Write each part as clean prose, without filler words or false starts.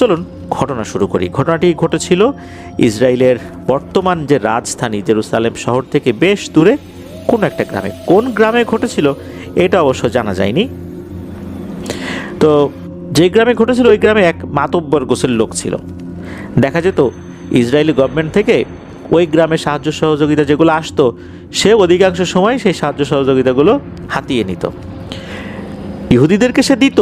চলুন ঘটনা শুরু করি। ঘটনাটি ঘটেছিল ইসরায়েলের বর্তমান যে রাজধানী জেরুসালেম শহর থেকে বেশ দূরে কোনো একটা গ্রামে। কোন গ্রামে ঘটেছিল এটা অবশ্য জানা যায়নি। তো যে গ্রামে ঘটেছিল ওই গ্রামে এক মাতব্বর গোছের লোক ছিল। দেখা যেত ইসরায়েলি গভর্নমেন্ট থেকে ওই গ্রামে সাহায্য সহযোগিতা যেগুলো আসতো, সে অধিকাংশ সময় সেই সাহায্য সহযোগিতাগুলো হাতিয়ে নিত। ইহুদিদেরকে সে দিত,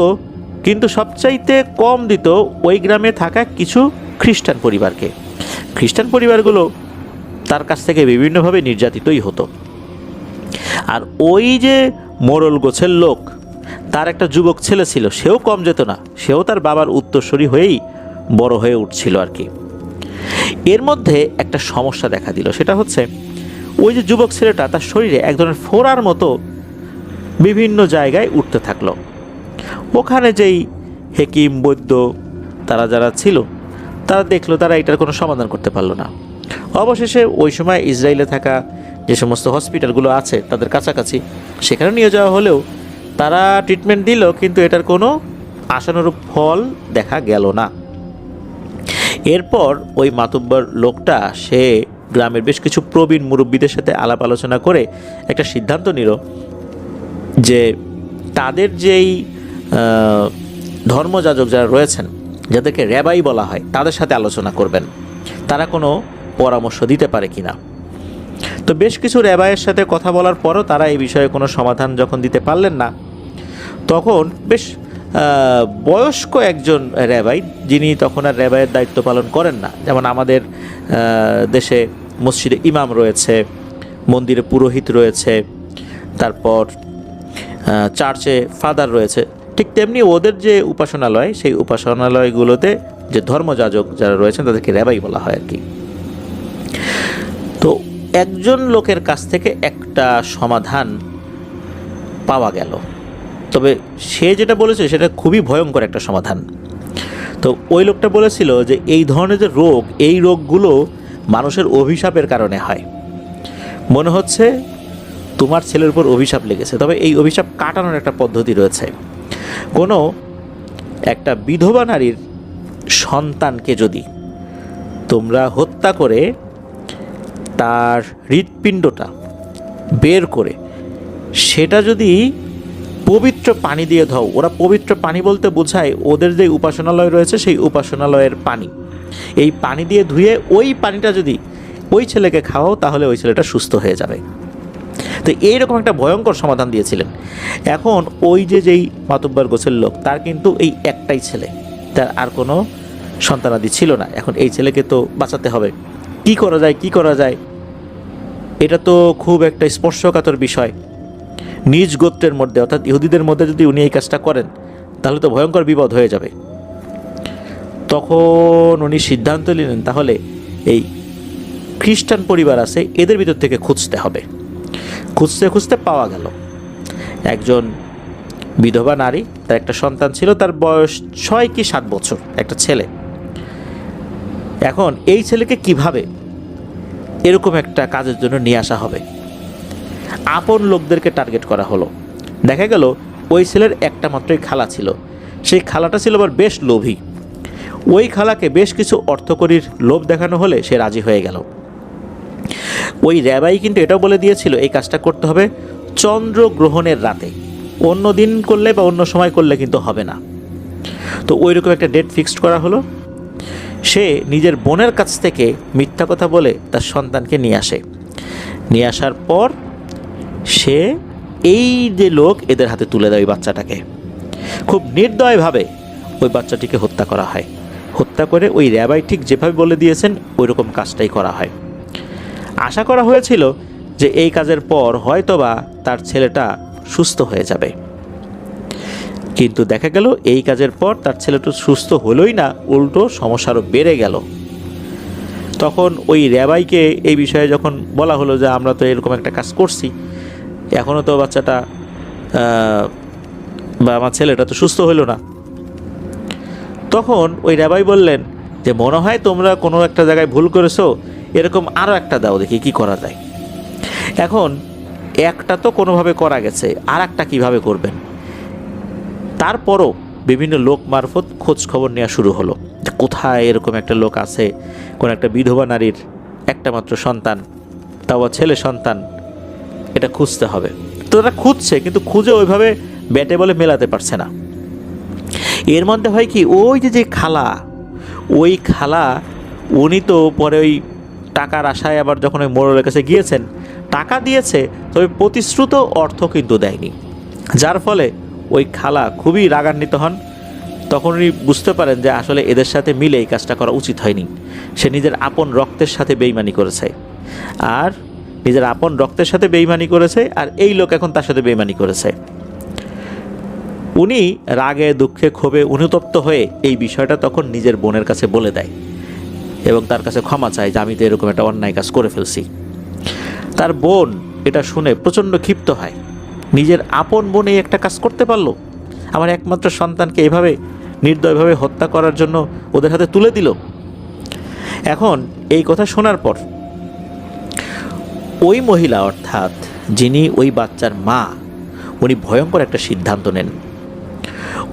কিন্তু সবচাইতে কম দিত ওই গ্রামে থাকা কিছু খ্রিস্টান পরিবারকে। খ্রিস্টান পরিবারগুলো তার কাছ থেকে বিভিন্নভাবে নির্যাতিতই হতো। আর ওই যে মোড়ল গোছের লোক, তার একটা যুবক ছেলে ছিল, সেও কম যেত না, সেও তার বাবার উত্তরসূরি হয়েই বড় হয়ে উঠছিল আর কি। এর মধ্যে একটা সমস্যা দেখা দিল, সেটা হচ্ছে ওই যে যুবক ছেলেটা, তার শরীরে এক ধরনের ফোড়ার মতো বিভিন্ন জায়গায় উঠতে থাকলো। ওখানে যেই হেকিম বৈদ্য তারা যারা ছিল, তারা দেখলো, তারা এটার কোনো সমাধান করতে পারলো না। অবশেষে ওই সময় ইসরায়েলে থাকা যে সমস্ত হসপিটালগুলো আছে তাদের কাছাকাছি সেখানে নিয়ে যাওয়া হলেও তারা ট্রিটমেন্ট দিল, কিন্তু এটার কোনো আশানুরূপ ফল দেখা গেল না। এরপর ওই মাতব্বর লোকটা সে গ্রামের বেশ কিছু প্রবীণ মুরব্বীদের সাথে আলাপ আলোচনা করে একটা সিদ্ধান্ত নিল যে তাদের যেই ধর্মযাজক যারা রয়েছেন, যাদেরকে র্যাবাই বলা হয়, তাদের সাথে আলোচনা করবেন তারা কোনো পরামর্শ দিতে পারে কিনা। তো বেশ কিছু র্যাবাইয়ের সাথে কথা বলার পরও তারা এই বিষয়ে কোনো সমাধান যখন দিতে পারলেন না, তখন বেশ বয়স্ক একজন র্যাবাই, যিনি তখন আর র্যাবাইয়ের দায়িত্ব পালন করেন না, যেমন আমাদের দেশে মসজিদে ইমাম রয়েছে, মন্দিরে পুরোহিত রয়েছে, তারপর চার্চে ফাদার রয়েছে, ঠিক তেমনি ওদের যে উপাসনালয়, সেই উপাসনালয়গুলোতে যে ধর্মযাজক যারা রয়েছেন তাদেরকে র্যাবাই বলা হয় আর কি। তো একজন লোকের কাছ থেকে একটা সমাধান পাওয়া গেল, তবে সে যেটা বলেছে সেটা খুবই ভয়ঙ্কর একটা সমাধান। তো ওই লোকটা বলেছিল যে এই ধরনের যে রোগ, এই রোগগুলো মানুষের অভিশাপের কারণে হয়। মনে হচ্ছে তোমার ছেলের উপর অভিশাপ লেগেছে, তবে এই অভিশাপ কাটানোর একটা পদ্ধতি রয়েছে। কোনো একটা বিধবা নারীর সন্তানকে যদি তোমরা হত্যা করে তার হৃৎপিণ্ডটা বের করে সেটা যদি পবিত্র পানি দিয়ে ধোও, ওরা পবিত্র পানি বলতে বোঝায় ওদের যে উপাসনালয় রয়েছে সেই উপাসনালয়ের পানি, এই পানি দিয়ে ধুয়ে ওই পানিটা যদি ওই ছেলেকে খাওয়াও, তাহলে ওই ছেলেটা সুস্থ হয়ে যাবে। তো এইরকম একটা ভয়ঙ্কর সমাধান দিয়েছিলেন। এখন ওই যেই মাতব্বর গোছের লোক, তার কিন্তু এই একটাই ছেলে, তার আর কোনো সন্তানাদি ছিল না। এখন এই ছেলেকে তো বাঁচাতে হবে, কি করা যায়, এটা তো খুব একটা স্পর্শকাতর বিষয়। নিজ গোত্রের মধ্যে, অর্থাৎ ইহুদিদের মধ্যে যদি উনি এই কাজটা করেন, তাহলে তো ভয়ঙ্কর বিপদ হয়ে যাবে। তখন উনি সিদ্ধান্ত নিলেন তাহলে এই খ্রিস্টান পরিবার আছে, এদের ভিতর থেকে খুঁজতে হবে। খুঁজতে পাওয়া গেল একজন বিধবা নারী, তার একটা সন্তান ছিল, তার বয়স 6 কি 7 বছর, একটা ছেলে। এখন এই ছেলেকে কিভাবে এরকম একটা কাজের জন্য নিয়ে আসা হবে? আপন লোকদেরকে টার্গেট করা হলো। দেখা গেল ওই ছেলের একটা মাত্রই খালা ছিল, সেই খালাটা ছিল আবার বেশ লোভী। ওই খালাকে বেশ কিছু অর্থকরীর লোভ দেখানো হলে সে রাজি হয়ে গেল। ওই র্যাবাই কিন্তু এটাও বলে দিয়েছিল এই কাজটা করতে হবে চন্দ্রগ্রহণের রাতে, অন্য দিন করলে বা অন্য সময় করলে কিন্তু হবে না। তো ওই রকম একটা ডেট ফিক্সড করা হলো। সে নিজের বোনের কাছ থেকে মিথ্যা কথা বলে তার সন্তানকে নিয়ে আসার পর সে এই যে লোক, এদের হাতে তুলে দেয় ওই বাচ্চাটাকে। খুব নির্দয়ভাবে ওই বাচ্চাটিকে হত্যা করা হয়। হত্যা করে ওই র্যাবাই ঠিক যেভাবে বলে দিয়েছেন ওই রকম কাজটাই করা হয়। আশা করা হয়েছিল যে এই কাজের পর হয়তোবা তার ছেলেটা সুস্থ হয়ে যাবে, কিন্তু দেখা গেল এই কাজের পর তার ছেলেটা সুস্থ হলোই না, উল্টো সমস্যা আরও বেড়ে গেল। তখন ওই র্যাবাইকে এই বিষয়ে যখন বলা হলো যে আমরা তো এরকম একটা কাজ করছি, এখনও তো বাচ্চাটা বা আমার ছেলেটা তো সুস্থ হলো না, তখন ওই র্যাবাই বললেন যে মনে হয় তোমরা কোনো একটা জায়গায় ভুল করেছো, এরকম আরও একটা দাও, দেখি কি করা যায়। এখন একটা তো কোনোভাবে করা গেছে, আর একটা কীভাবে করবেন? তারপরও বিভিন্ন লোক মারফত খোঁজ খবর নেওয়া শুরু হলো, যে কোথায় এরকম একটা লোক আছে, কোন একটা বিধবা নারীর একটা মাত্র সন্তান, তাও ছেলে সন্তান, এটা খুঁজতে হবে। তো তারা খুঁজছে, কিন্তু খুঁজে ওইভাবে ব্যাটে বলে মেলাতে পারছে না। এর মধ্যে হয় কি, ওই যে খালা, ওই খালা উনি তো পরে ওই টাকার আশায় আবার যখন ওই মোড়লের কাছে গিয়েছেন, টাকা দিয়েছে, তবে প্রতিশ্রুত অর্থ কিন্তু দেয়নি, যার ফলে ওই খালা খুবই রাগান্বিত হন। তখন উনি বুঝতে পারেন যে আসলে এদের সাথে মিলে এই কাজটা করা উচিত হয়নি। সে নিজের আপন রক্তের সাথে বেইমানি করেছে, আর নিজের আপন রক্তের সাথে বেইমানি করেছে, আর এই লোক এখন তার সাথে বেইমানি করেছে। উনি রাগে দুঃখে ক্ষোভে অনুতপ্ত হয়ে এই বিষয়টা তখন নিজের বোনের কাছে বলে দেয় এবং তার কাছে ক্ষমা চায় যে আমি তো এরকম একটা অন্যায় কাজ করে ফেলছি। তার বোন এটা শুনে প্রচণ্ড ক্ষিপ্ত হয়, নিজের আপন বোন এই একটা কাজ করতে পারলো, আমার একমাত্র সন্তানকে এভাবে নির্দয়ভাবে হত্যা করার জন্য ওদের হাতে তুলে দিল। এখন এই কথা শোনার পর ওই মহিলা, অর্থাৎ যিনি ওই বাচ্চার মা, উনি ভয়ঙ্কর একটা সিদ্ধান্ত নেন।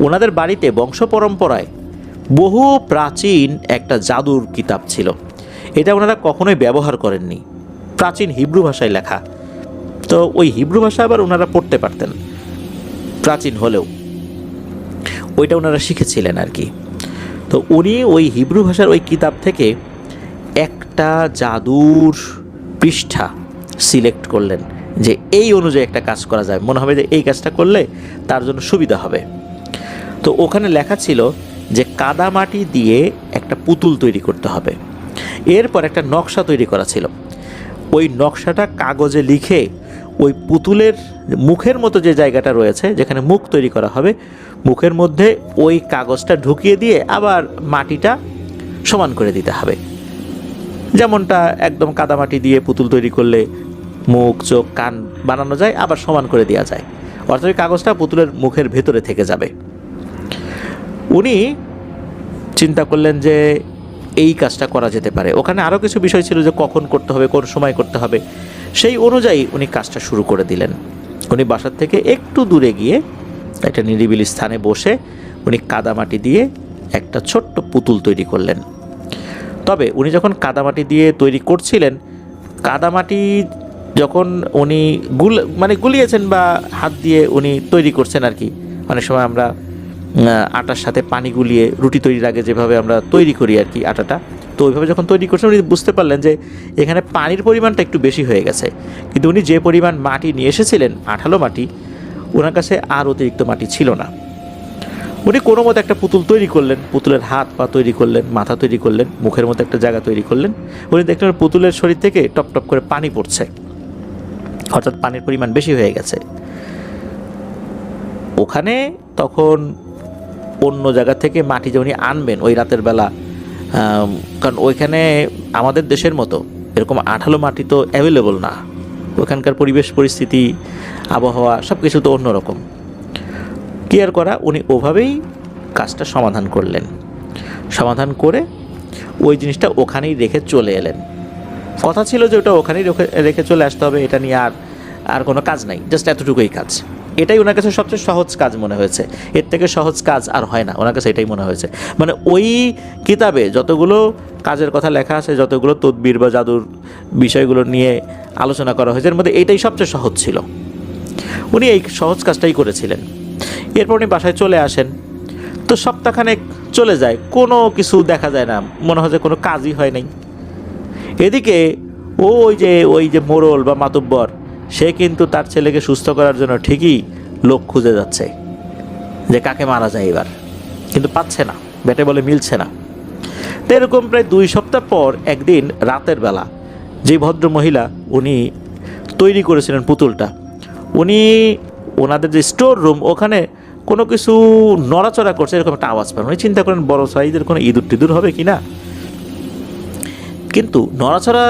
ওনাদের বাড়িতে বংশ পরম্পরায় বহু প্রাচীন একটা জাদুর কিতাব ছিল, এটা ওনারা কখনোই ব্যবহার করেননি, প্রাচীন হিব্রু ভাষায় লেখা। তো ওই হিব্রু ভাষা আবার ওনারা পড়তে পারতেন, প্রাচীন হলেও ওইটা ওনারা শিখেছিলেন আর কি। তো উনি ওই হিব্রু ভাষার ওই কিতাব থেকে একটা জাদুর পৃষ্ঠা সিলেক্ট করলেন, যে এই অনুযায়ী একটা কাজ করা যায়, মনে হবে যে এই কাজটা করলে তার জন্য সুবিধা হবে। তো ওখানে লেখা ছিল যে কাদামাটি দিয়ে একটা পুতুল তৈরি করতে হবে। এরপর একটা নকশা তৈরি করা ছিল, ওই নকশাটা কাগজে লিখে ওই পুতুলের মুখের মতো যে জায়গাটা রয়েছে, যেখানে মুখ তৈরি করা হবে, মুখের মধ্যে ওই কাগজটা ঢুকিয়ে দিয়ে আবার মাটিটা সমান করে দিতে হবে। যেমনটা একদম কাদামাটি দিয়ে পুতুল তৈরি করলে মুখ চোখ কান বানানো যায়, আবার সমান করে দেওয়া যায়, অর্থাৎ ওই কাগজটা পুতুলের মুখের ভেতরে থেকে যাবে। উনি চিন্তা করলেন যে এই কাজটা করা যেতে পারে। ওখানে আরও কিছু বিষয় ছিল, যে কখন করতে হবে, কোন সময় করতে হবে, সেই অনুযায়ী উনি কাজটা শুরু করে দিলেন। উনি বাসার থেকে একটু দূরে গিয়ে একটা নিরিবিলি স্থানে বসে উনি কাদামাটি দিয়ে একটা ছোট্ট পুতুল তৈরি করলেন। তবে উনি যখন কাদামাটি দিয়ে তৈরি করছিলেন, কাদামাটি যখন উনি গুলিয়েছেন বা হাত দিয়ে উনি তৈরি করছেন আর কি, অনেক সময় আমরা আটার সাথে পানি গুলিয়ে রুটি তৈরির আগে যেভাবে আমরা তৈরি করি আর কি আটাটা, তো ওইভাবে যখন তৈরি করছেন উনি বুঝতে পারলেন যে এখানে পানির পরিমাণটা একটু বেশি হয়ে গেছে। কিন্তু উনি যে পরিমাণ মাটি নিয়ে এসেছিলেন, আঠালো মাটি, ওনার কাছে আর অতিরিক্ত মাটি ছিল না। উনি কোনো মতো একটা পুতুল তৈরি করলেন, পুতুলের হাত পা তৈরি করলেন, মাথা তৈরি করলেন, মুখের মতো একটা জায়গা তৈরি করলেন। উনি দেখলেন পুতুলের শরীর থেকে টপ টপ করে পানি পড়ছে, অর্থাৎ পানির পরিমাণ বেশি হয়ে গেছে। ওখানে তখন অন্য জায়গা থেকে মাটি যে উনি আনবেন ওই রাতের বেলা, কারণ ওইখানে আমাদের দেশের মতো এরকম আঠালো মাটি তো অ্যাভেলেবল না, ওখানকার পরিবেশ পরিস্থিতি আবহাওয়া সব কিছু তো অন্যরকম। কেয়ার করা, উনি ওভাবেই কাজটা সমাধান করলেন। সমাধান করে ওই জিনিসটা ওখানেই রেখে চলে এলেন। কথা ছিল যে ওটা ওখানেই রেখে চলে আসতে হবে, এটা নিয়ে আর কোনো কাজ নাই, জাস্ট এতটুকুই কাজ। এটাই ওনার কাছে সবচেয়ে সহজ কাজ মনে হয়েছে, এর থেকে সহজ কাজ আর হয় না, ওনার কাছে এটাই মনে হয়েছে। মানে ওই কিতাবে যতগুলো কাজের কথা লেখা আছে, যতগুলো তদবির বা জাদুর বিষয়গুলো নিয়ে আলোচনা করা হয়েছে, এর মধ্যে এইটাই সবচেয়ে সহজ ছিল। উনি এই সহজ কাজটাই করেছিলেন। এরপর উনি বাসায় চলে আসেন, তো সপ্তাহখানেক চলে যায়, কোনো কিছু দেখা যায় না, মনে হয় যে কোনো কাজই হয় নাই। এদিকে ওই যে মোড়ল বা মাতুব্বর, সে কিন্তু তার ছেলেকে সুস্থ করার জন্য ঠিকই লোক খুঁজে যাচ্ছে যে কাকে মারা যায় এবার, কিন্তু পাচ্ছে না, ব্যাটে বলে মিলছে না। তো এরকম প্রায় 2 সপ্তাহ পর একদিন রাতের বেলা যে ভদ্র মহিলা উনি তৈরি করেছিলেন পুতুলটা, উনি ওনাদের যে স্টোর রুম ওখানে কোনো কিছু নড়াচড়া করছে, এরকম একটা আওয়াজ পান। উনি চিন্তা করেন বড় সাইজের কোনো ইঁদুর টিঁদুর হবে কি না, কিন্তু নড়াচড়া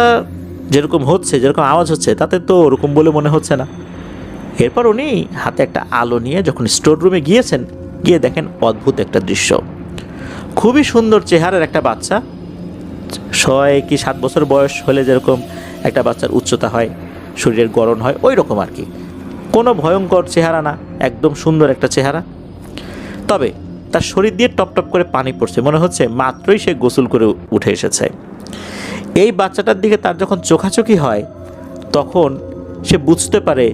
যেরকম হচ্ছে, যেরকম আওয়াজ হচ্ছে, তাতে তো ওরকম বলে মনে হচ্ছে না। এরপর উনি হাতে একটা আলো নিয়ে যখন স্টোর রুমে গিয়েছেন, গিয়ে দেখেন অদ্ভুত একটা দৃশ্য। খুবই সুন্দর চেহারার একটা বাচ্চা, 6 কি 7 বছর বয়স হলে যেরকম একটা বাচ্চার উচ্চতা হয়, শরীরের গড়ন হয়, ওই রকম আর কি। কোনো ভয়ঙ্কর চেহারা না, একদম সুন্দর একটা চেহারা। তবে তার শরীর দিয়ে টপ টপ করে পানি পড়ছে, মনে হচ্ছে মাত্রই সে গোসল করে উঠে এসেছে। এই বাচ্চাটার দিকে তার যখন চোখাচোখি হয় তখন সে বুঝতে পারে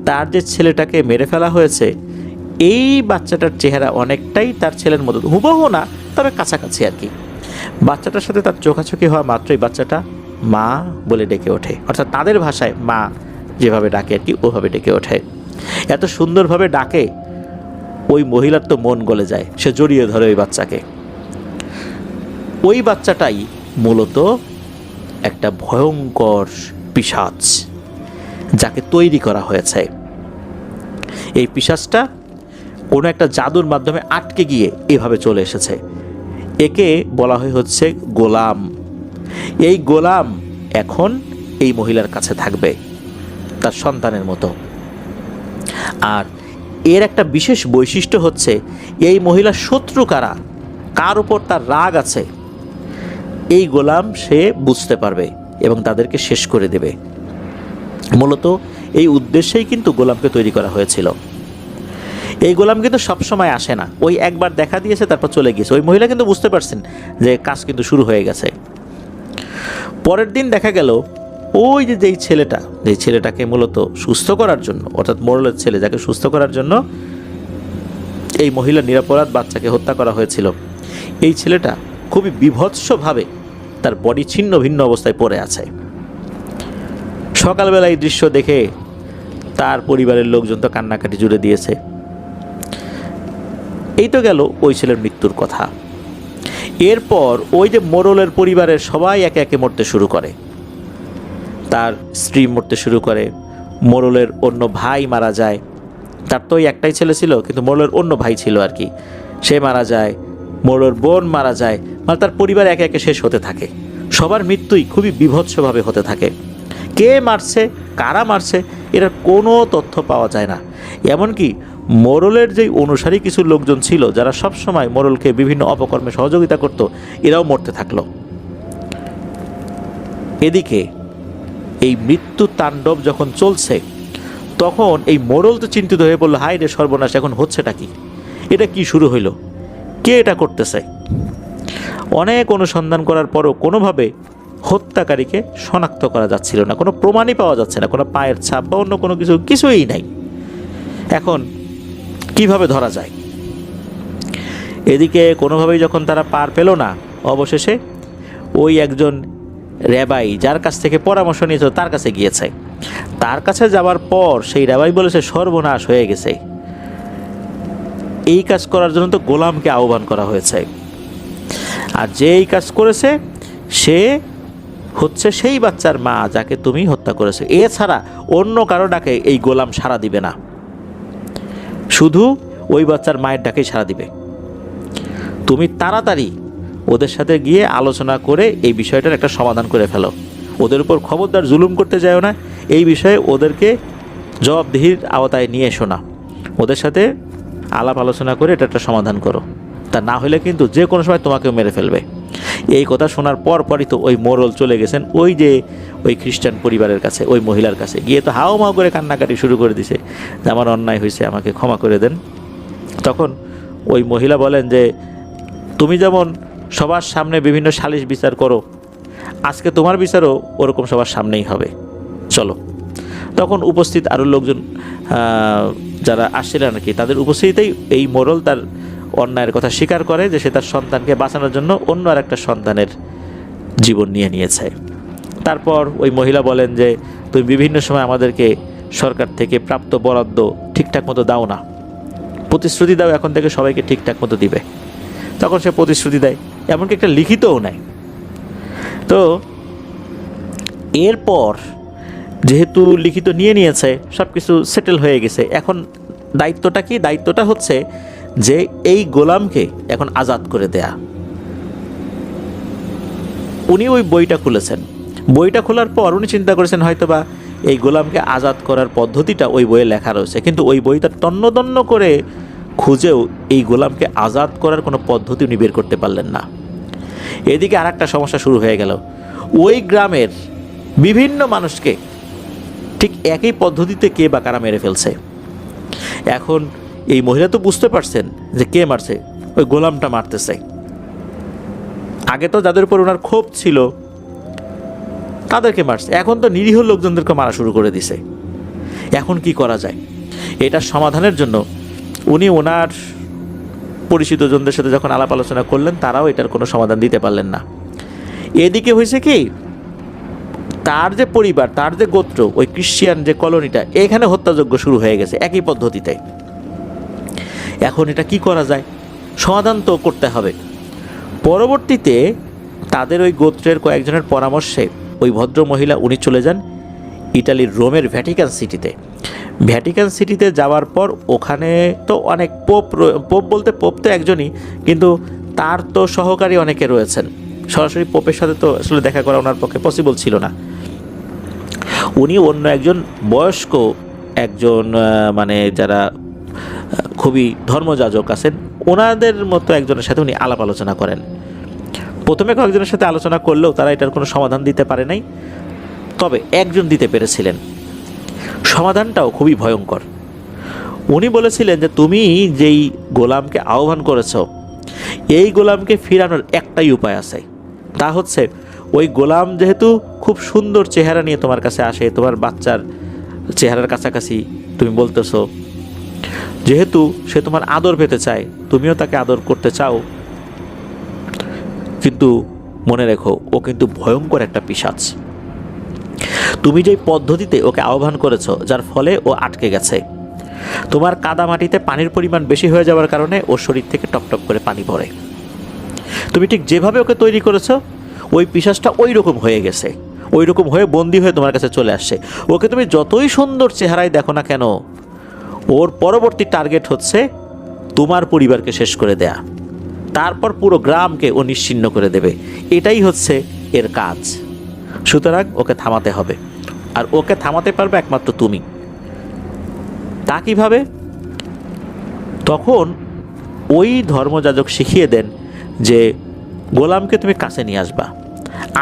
তার যে ছেলেটাকে মেরে ফেলা হয়েছে এই বাচ্চাটার চেহারা অনেকটাই তার ছেলের মতো, হুবহু না তবে কাছাকাছি আর কি। বাচ্চাটার সাথে তার চোখাচোখি হওয়া মাত্রই বাচ্চাটা মা বলে ডেকে ওঠে, অর্থাৎ তাদের ভাষায় মা যেভাবে ডাকে আর কি ওভাবে ডেকে ওঠে। এত সুন্দরভাবে ডাকে ওই মহিলার তো মন গলে যায়, সে জড়িয়ে ধরে ওই বাচ্চাকে। ওই বাচ্চাটাই মূলত একটা ভয়ঙ্কর পিশাচ যাকে তৈরি করা হয়েছে। এই পিশাচটা কোনো একটা জাদুর মাধ্যমে আটকে গিয়ে এভাবে চলে এসেছে। একে বলা হচ্ছে গোলাম। এই গোলাম এখন এই মহিলার কাছে থাকবে তার সন্তানের মতো। আর এর একটা বিশেষ বৈশিষ্ট্য হচ্ছে এই মহিলার শত্রু কারা, কার উপর তার রাগ আছে, এই গোলাম সে বুঝতে পারবে এবং তাদেরকে শেষ করে দেবে। মূলত এই উদ্দেশ্যেই কিন্তু গোলামকে তৈরি করা হয়েছিল। এই গোলাম কিন্তু সবসময় আসে না, ওই একবার দেখা দিয়েছে তারপর চলে গিয়েছে। ওই মহিলা কিন্তু বুঝতে পারছেন যে কাজ কিন্তু শুরু হয়ে গেছে। পরের দিন দেখা গেল ওই যেই ছেলেটাকে মূলত সুস্থ করার জন্য, অর্থাৎ মোড়লের ছেলে যাকে সুস্থ করার জন্য এই মহিলা নিরপরাধ বাচ্চাকে হত্যা করা হয়েছিল, এই ছেলেটা খুবই বীভৎসভাবে তার বডি ছিন্ন ভিন্ন অবস্থায় পড়ে আছে। সকালবেলা এই দৃশ্য দেখে তার পরিবারের লোকজন তো কান্নাকাটি জুড়ে দিয়েছে। এই তো গেল ওই ছেলের মৃত্যুর কথা। এরপর ওই যে মোড়লের পরিবারের সবাই একে একে মরতে শুরু করে, তার স্ত্রী মরতে শুরু করে, মোড়লের অন্য ভাই মারা যায়। তার তো ওই একটাই ছেলে ছিল, কিন্তু মোড়লের অন্য ভাই ছিল আর কি, সে মারা যায়, মোড়লের বোন মারা যায়, মানে তার পরিবার একে একে শেষ হতে থাকে। সবার মৃত্যুই খুবই বীভৎসভাবে হতে থাকে। কে মারছে, কারা মারছে, এর কোনো তথ্য পাওয়া যায় না। এমনকি মোড়লের যেই অনুসারী কিছু লোকজন ছিল যারা সবসময় মোড়লকে বিভিন্ন অপকর্মে সহযোগিতা করত, এরাও মরতে থাকলো। এদিকে এই মৃত্যু তাণ্ডব যখন চলছে তখন এই মোড়ল তো চিন্তিত হয়ে পড়লো, হায় রে সর্বনাশ, এখন হচ্ছেটা কি, এটা কি শুরু হইল, কে এটা করতেছে। অনেক অনুসন্ধান করার পরও কোনোভাবে হত্যাকারীকে শনাক্ত করা যাচ্ছিল না, কোনো প্রমাণই পাওয়া যাচ্ছে না, কোনো পায়ের ছাপ বা অন্য কোনো কিছুই নাই। এখন কিভাবে ধরা যায়? এদিকে কোনোভাবেই যখন তারা পার পেল না, অবশেষে ওই একজন রেবাই যার কাছ থেকে পরামর্শ নিয়েছিল তার কাছে গিয়েছে। তার কাছে যাওয়ার পর সেই রেবাই বলেছে সর্বনাশ হয়ে গেছে, এই কাজ করার জন্য তো গোলামকে আহ্বান করা হয়েছে, আর যে এই কাজ করেছে সে হচ্ছে সেই বাচ্চার মা যাকে তুমি হত্যা করেছো। এছাড়া অন্য কারো ডাকে এই গোলাম সাড়া দিবে না, শুধু ওই বাচ্চার মায়ের ডাকেই সাড়া দিবে। তুমি তাড়াতাড়ি ওদের সাথে গিয়ে আলোচনা করে এই বিষয়টার একটা সমাধান করে ফেলো, ওদের উপর খবরদার জুলুম করতে যাও না, এই বিষয়ে ওদেরকে জবাবদিহির আওতায় নিয়ে এসো না, ওদের সাথে আলাপ আলোচনা করে এটা একটা সমাধান করো, তা না হলে কিন্তু যে কোনো সময় তোমাকেও মেরে ফেলবে। এই কথা শোনার পরই তো ওই মোড়ল চলে গেছেন ওই খ্রিস্টান পরিবারের কাছে, ওই মহিলার কাছে গিয়ে তো হাও মাও করে কান্নাকাটি শুরু করে দিছে যে আমার অন্যায় হয়েছে, আমাকে ক্ষমা করে দেন। তখন ওই মহিলা বলেন যে তুমি যেমন সবার সামনে বিভিন্ন সালিশ বিচার করো, আজকে তোমার বিচারও ওরকম সবার সামনেই হবে, চলো। তখন উপস্থিত আরও লোকজন যারা আসছিলেন আর কি, তাদের উপস্থিতিতেই এই মোড়ল তার অন্যায়ের কথা স্বীকার করে যে সে তার সন্তানকে বাঁচানোর জন্য অন্য আর একটা সন্তানের জীবন নিয়েছে। তারপর ওই মহিলা বলেন যে তুমি বিভিন্ন সময় আমাদেরকে সরকার থেকে প্রাপ্ত বরাদ্দ ঠিকঠাক মতো দাও না, প্রতিশ্রুতি দাও এখন থেকে সবাইকে ঠিকঠাক মতো দিবে। তখন সে প্রতিশ্রুতি দেয়, এমনকি একটা লিখিতও নেয়। তো এরপর যেহেতু লিখিত নিয়েছে, সব কিছু সেটেল হয়ে গেছে, এখন দায়িত্বটা কি? দায়িত্বটা হচ্ছে যে এই গোলামকে এখন আজাদ করে দেয়া। উনি ওই বইটা খুলেছেন, বইটা খোলার পর উনি চিন্তা করেছেন হয়তোবা এই গোলামকে আজাদ করার পদ্ধতিটা ওই বইয়ে লেখা রয়েছে, কিন্তু ওই বইটা তন্ন করে খুঁজেও এই গোলামকে আজাদ করার কোনো পদ্ধতি উনি বের করতে পারলেন না। এদিকে আর একটা সমস্যা শুরু হয়ে গেল, ওই গ্রামের বিভিন্ন মানুষকে ঠিক একই পদ্ধতিতে কে বা কারা মেরে ফেলছে। এখন এই মহিলা তো বুঝতে পারছেন যে কে মারছে, ওই গোলামটা মারতেছে। আগে তো যাদের উপর ওনার ক্ষোভ ছিল তাদেরকে মারছে, এখন তো নিরীহ লোকজনদেরকে মারা শুরু করে দিছে। এখন কি করা যায়? এটার সমাধানের জন্য উনি ওনার পরিচিত জনদের সাথে যখন আলাপ আলোচনা করলেন, তারাও এটার কোনো সমাধান দিতে পারলেন না। এদিকে হয়েছে কি, তার যে পরিবার, তার যে গোত্র, ওই ক্রিশ্চিয়ান যে কলোনিটা, এখানে হত্যাযজ্ঞ শুরু হয়ে গেছে একই পদ্ধতিতে। এখন এটা কি করা যায়? সমাধান তো করতে হবে। পরবর্তীতে তাদের ওই গোত্রের কয়েকজনের পরামর্শে ওই ভদ্র মহিলা উনি চলে যান ইটালির রোমের ভ্যাটিকান সিটিতে। ভ্যাটিকান সিটিতে যাওয়ার পর ওখানে তো অনেক পোপ বলতে পোপ তো একজনই, কিন্তু তার তো সহকারী অনেকে রয়েছেন। সরাসরি পোপের সাথে তো আসলে দেখা করা ওনার পক্ষে পসিবল ছিল না। উনি অন্য একজন বয়স্ক একজন মানে যারা খুবই ধর্মযাজক আছেন, ওনাদের মতো একজনের সাথে উনি আলাপ আলোচনা করেন। প্রথমে কয়েকজনের সাথে আলোচনা করলেও তারা এটার কোনো সমাধান দিতে পারে নাই, তবে একজন দিতে পেরেছিলেন। সমাধানটাও খুবই ভয়ঙ্কর। উনি বলেছিলেন যে তুমি যেই গোলামকে আহ্বান করেছ, এই গোলামকে ফিরানোর একটাই উপায় আছে, তা হচ্ছে ওই গোলাম যেহেতু খুব সুন্দর চেহারা নিয়ে তোমার কাছে আসে, তোমার বাচ্চার চেহারার কাছাকাছি তুমি বলতেছো, যেহেতু সে তোমার আদর পেতে চায়, তুমিও তাকে আদর করতে চাও, কিন্তু মনে রেখো ও কিন্তু ভয়ঙ্কর একটা পিশাচ। তুমি যেই পদ্ধতিতে ওকে আহ্বান করেছ, যার ফলে ও আটকে গেছে, তোমার কাদা মাটিতে পানির পরিমাণ বেশি হয়ে যাওয়ার কারণে ওর শরীর থেকে টপটপ করে পানি পড়ে। তুমি ঠিক যেভাবে ওকে তৈরি করেছো, ওই পিশাচটা ওই রকম হয়ে গেছে, ওই রকম হয়ে বন্দি হয়ে তোমার কাছে চলে আসছে। ওকে তুমি যতই সুন্দর চেহারায় দেখো না কেন, ওর পরবর্তী টার্গেট হচ্ছে তোমার পরিবারকে শেষ করে দেয়া, তারপর পুরো গ্রামকে ও নিশ্চিহ্ন করে দেবে। এটাই হচ্ছে এর কাজ। সুতরাং ওকে থামাতে হবে, আর ওকে থামাতে পারবে একমাত্র তুমি। তা কিভাবে? তখন ওই ধর্মযাজক শিখিয়ে দেন যে গোলামকে তুমি কাছে নিয়ে আসবা,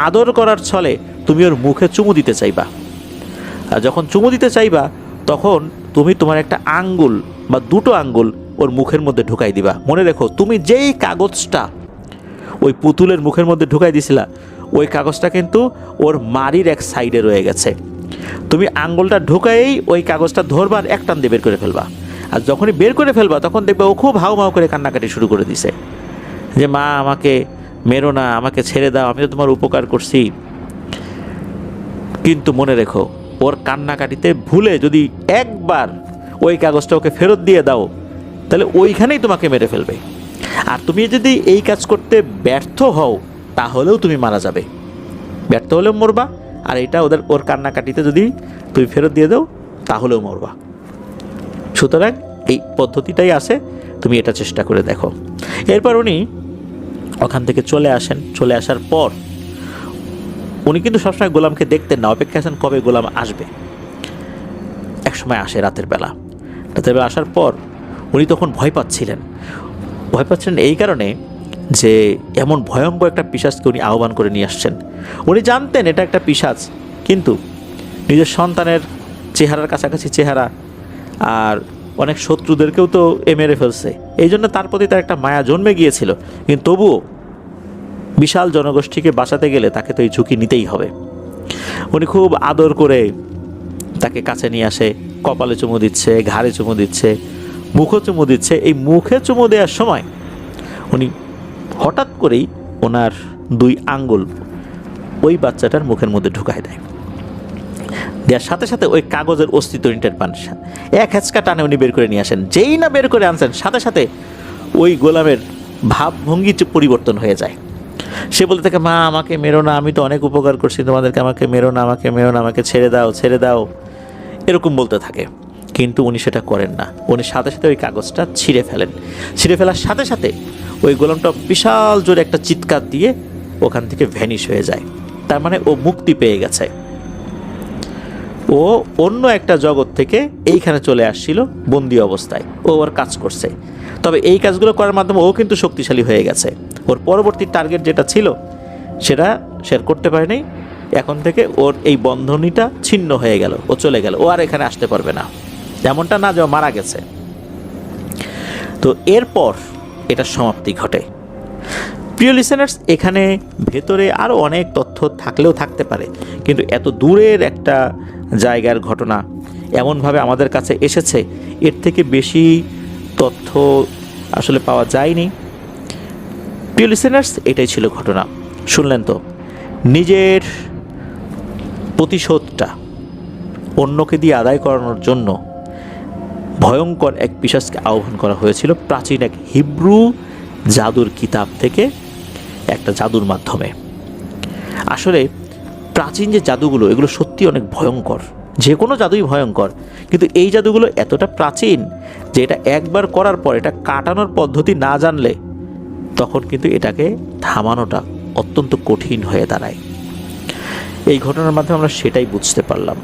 আদর করার ছলে তুমি ওর মুখে চুমু দিতে চাইবা, আর যখন চুমু দিতে চাইবা তখন তুমি তোমার একটা আঙ্গুল বা দুটো আঙ্গুল ওর মুখের মধ্যে ঢুকাই দিবা। মনে রেখো, তুমি যেই কাগজটা ওই পুতুলের মুখের মধ্যে ঢুকাই দিছিলা, ওই কাগজটা কিন্তু ওর মাড়ির এক সাইডে রয়ে গেছে। তুমি আঙ্গুলটা ঢুকাইয়েই ওই কাগজটা ধরবা আর এক টান দিয়ে বের করে ফেলবা। আর যখনই বের করে ফেলবা তখন দেখবে ও খুব হাউ মাউ করে কান্নাকাটি শুরু করে দিছে, যে মা আমাকে মেরো না, আমাকে ছেড়ে দাও, আমি তো তোমার উপকার করছি। কিন্তু মনে রেখো, ওর কান্নাকাটিতে ভুলে যদি একবার ওই কাগজটা ওকে ফেরত দিয়ে দাও, তাহলে ওইখানেই তোমাকে মেরে ফেলবে। আর তুমি যদি এই কাজ করতে ব্যর্থ হও, তাহলেও তুমি মারা যাবে, ব্যর্থ হলেও মরবা। আর এটা ওর কান্নাকাটিতে যদি তুমি ফেরত দিয়ে দাও, তাহলেও মরবা। সুতরাং এই পদ্ধতিটাই আছে, তুমি এটা চেষ্টা করে দেখো। এরপর উনি ওখান থেকে চলে আসেন। চলে আসার পর উনি কিন্তু সবসময় গোলামকে দেখতেন না, অপেক্ষা আছেন কবে গোলাম আসবে। এক সময় আসে রাতের বেলা। আসার পর উনি তখন ভয় পাচ্ছিলেন এই কারণে যে এমন ভয়ঙ্কর একটা পিশাচকে উনি আহ্বান করে নিয়ে আসছেন। উনি জানতেন এটা একটা পিশাচ, কিন্তু নিজের সন্তানের চেহারার কাছাকাছি চেহারা, আর অনেক শত্রুদেরকেও তো মেরে ফেলছে, এই জন্য তার প্রতি তার একটা মায়া জন্মে গিয়েছিল। কিন্তু তবুও বিশাল জনগোষ্ঠীকে বাঁচাতে গেলে তাকে তো এই ঝুঁকি নিতেই হবে। উনি খুব আদর করে তাকে কাছে নিয়ে আসে, কপালে চুমু দিচ্ছে, ঘাড়ে চুমু দিচ্ছে, মুখে চুমু দিচ্ছে। এই মুখে চুমু দেওয়ার সময় উনি হঠাৎ করেই ওনার দুই আঙ্গুল ওই বাচ্চাটার মুখের মধ্যে ঢুকায় দেয়। দেওয়ার সাথে সাথে ওই কাগজের অস্তিত্ব টের পান। এক হ্যাচকা টানে উনি বের করে নিয়ে আসেন। যেই না বের করে আনছেন, সাথে সাথে ওই গোলামের ভাবভঙ্গি পরিবর্তন হয়ে যায়। সে বলতে থাকে, মা আমাকে মেরো না, আমি তো অনেক উপকার করছি তোমাদেরকে, আমাকে মেরো না, আমাকে মেরো না, আমাকে ছেড়ে দাও, ছেড়ে দাও, এরকম বলতে থাকে। কিন্তু উনি সেটা করেন না। উনি সাথে সাথে ওই কাগজটা ছিঁড়ে ফেলেন। ছিঁড়ে ফেলার সাথে সাথে ওই গোলামটা বিশাল জোরে একটা চিৎকার দিয়ে ওখান থেকে ভ্যানিশ হয়ে যায়। তার মানে ও মুক্তি পেয়ে গেছে। ও অন্য একটা জগৎ থেকে এইখানে চলে আসছিল বন্দি অবস্থায়, ও ওর কাজ করছে। তবে এই কাজগুলো করার মাধ্যমে ও কিন্তু শক্তিশালী হয়ে গেছে। ওর পরবর্তী টার্গেট যেটা ছিল সেটা শেয়ার করতে পারেনি। এখন থেকে ওর এই বন্ধনীটা ছিন্ন হয়ে গেল, ও চলে গেল, ও আর এখানে আসতে পারবে না। এমনটা না যে ও মারা গেছে। তো এটার সমাপ্তি ঘটে। প্রিয় লিসেনার্স, এখানে ভেতরে আরও অনেক তথ্য থাকলেও থাকতে পারে, কিন্তু এত দূরের একটা জায়গার ঘটনা এমনভাবে আমাদের কাছে এসেছে, এর থেকে বেশি তথ্য আসলে পাওয়া যায়নি। প্রিয় লিসেনার্স, এটাই ছিল ঘটনা। শুনলেন তো, নিজের প্রতিশোধটা অন্যকে দিয়ে আদায় করানোর জন্য ভয়ঙ্কর এক পিশাচকে আহ্বান করা হয়েছিল প্রাচীন এক হিব্রু জাদুর কিতাব থেকে, একটা জাদুর মাধ্যমে। আসলে প্রাচীন যে জাদুগুলো, এগুলো সত্যি অনেক ভয়ঙ্কর। যে কোনো জাদুই ভয়ঙ্কর, কিন্তু এই জাদুগুলো এতটা প্রাচীন যে এটা একবার করার পর এটা কাটানোর পদ্ধতি না জানলে তখন কিন্তু এটাকে থামানোটা অত্যন্ত কঠিন হয়ে দাঁড়ায়। এই ঘটনার মাধ্যমে আমরা সেটাই বুঝতে পারলাম।